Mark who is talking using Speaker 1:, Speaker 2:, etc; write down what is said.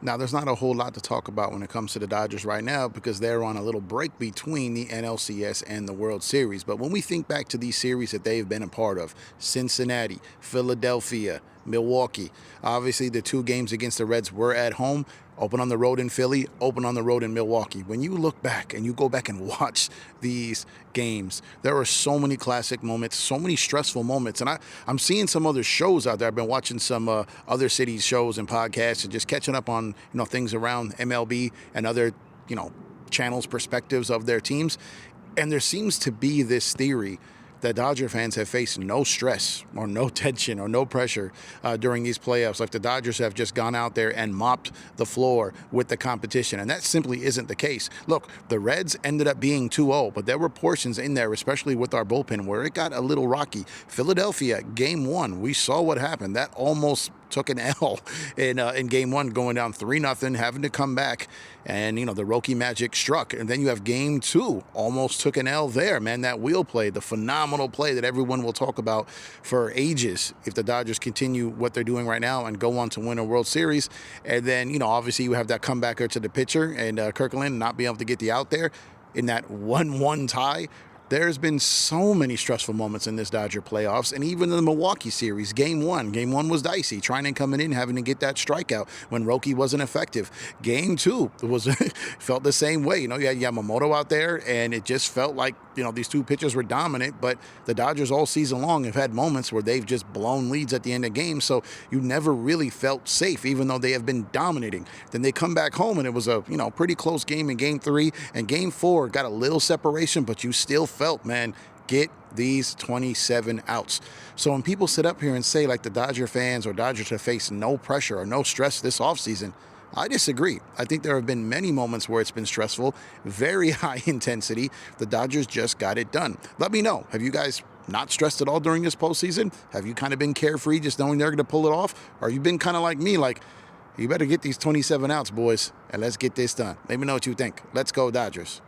Speaker 1: Now, there's not a whole lot to talk about when it comes to the Dodgers right now because they're on a little break between the NLCS and the World Series. But when we think back to these series that they've been a part of, Cincinnati, Philadelphia, Milwaukee, obviously the two games against the Reds were at home, open on the road in Philly, open on the road in Milwaukee. When you look back and you go back and watch these games, there are so many classic moments, so many stressful moments. And I'm seeing some other shows out there. I've been watching some other cities' shows and podcasts and just catching up on things around MLB and other channels' perspectives of their teams. And there seems to be this theory that Dodger fans have faced no stress or no tension or no pressure during these playoffs. Like the Dodgers have just gone out there and mopped the floor with the competition. And that simply isn't the case. Look, the Reds ended up being 2-0, but there were portions in there, especially with our bullpen, where it got a little rocky. Philadelphia, game one, we saw what happened. That almost took an L in game one, going down 3-0, having to come back. And, the Roki magic struck. And then you have game two, almost took an L there, man. That wheel play, the phenomenal play that everyone will talk about for ages if the Dodgers continue what they're doing right now and go on to win a World Series. And then, obviously you have that comebacker to the pitcher and Kirkland not being able to get the out there in that 1-1 tie. There's been so many stressful moments in this Dodger playoffs, and even in the Milwaukee series, game one was dicey, trying and coming in, having to get that strikeout when Roki wasn't effective. Game two was felt the same way. You had Yamamoto out there, and it just felt like, these two pitchers were dominant, but the Dodgers all season long have had moments where they've just blown leads at the end of games, so you never really felt safe, even though they have been dominating. Then they come back home, and it was a, pretty close game in game three, and game four got a little separation, but you still felt, man, get these 27 outs. So when people sit up here and say, like, the Dodger fans or Dodgers have faced no pressure or no stress this offseason, I disagree. I think there have been many moments where it's been stressful, very high intensity. The Dodgers just got it done. Let me know. Have you guys not stressed at all during this postseason? Have you kind of been carefree, just knowing they're going to pull it off? Or have you been kind of like me, like, you better get these 27 outs, boys, and let's get this done? Let me know what you think. Let's go, Dodgers.